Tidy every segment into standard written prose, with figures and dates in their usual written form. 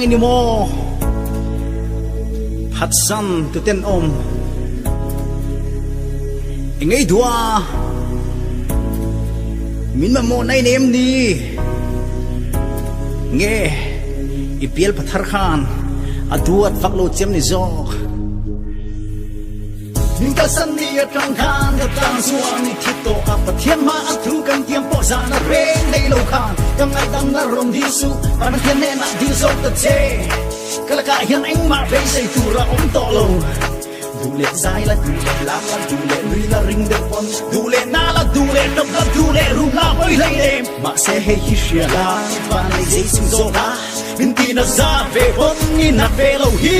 ini mo Hudson tu ten om ngay dua min ma mo nai nem ni nge ipiel pathar khan aduat faklo chem ni zo min ka san ni atang khan da tang suang ni thito apathian ma athu kan tiam po za na re nei lo khan kang ai dang na rom di su pan thian ne na di zo ta che kala ka hian anh ma be sei tu ra om to lo du le sai la du le la la du le lui la ring de pon du le na la du le top la du le ru la boy lai em ma se he hi shia la pa nei sei sim zo la min ti na za ve pon ni na ve lo hi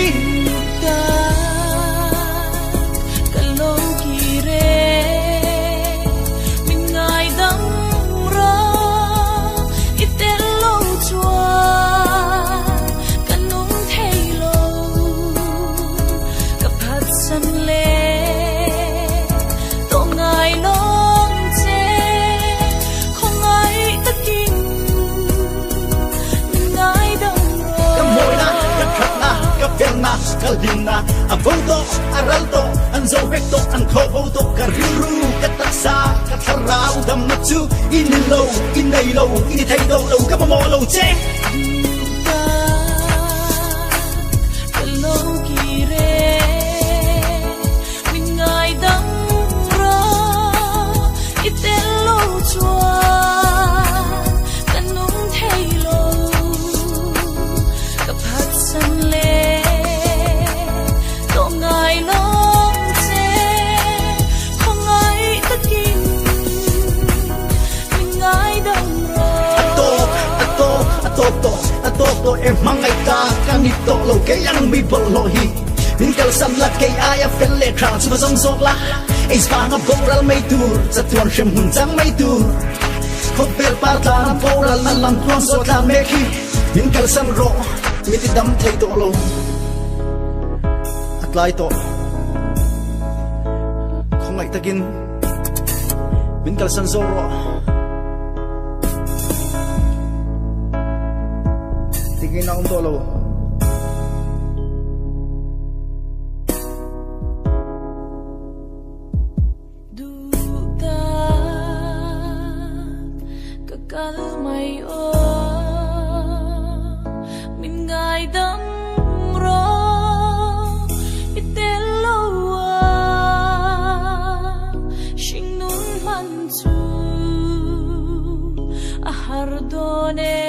Kalina avoto aralto anzo vecto anko voto kariru kataksa katharau damchu inilo inailo inithaido lo kamamolo che Toto em mangai ta kang ito lo kay ang mi bolo hi min kal sam la kay aya fel le kran su zong sok la is pa nga boral may tur sa tuan shem hun jang may tur khop bel par ta na boral na lam tuan so ta me khi min kal sam ro mi ti dam thai to lo at lai to khong ai takin min kal san zo ro tingin akong tolo duta kakalmay o min ngay dam ro itelowa shingnun manchu ahardone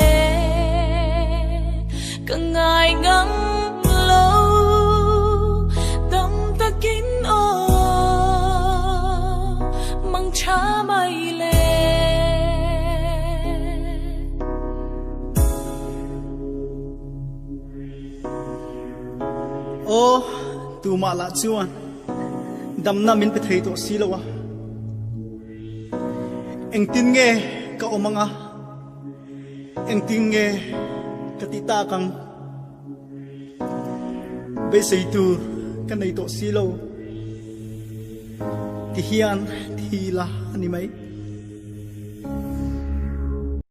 kangai ngang lo dam takin o mang cha mai le ô tu ma la chuan dam na min pe thei to si lo wa eng tin nge ka omanga eng tin nge katita kang be sei tu kan nei to silo ti hian thi la ani mai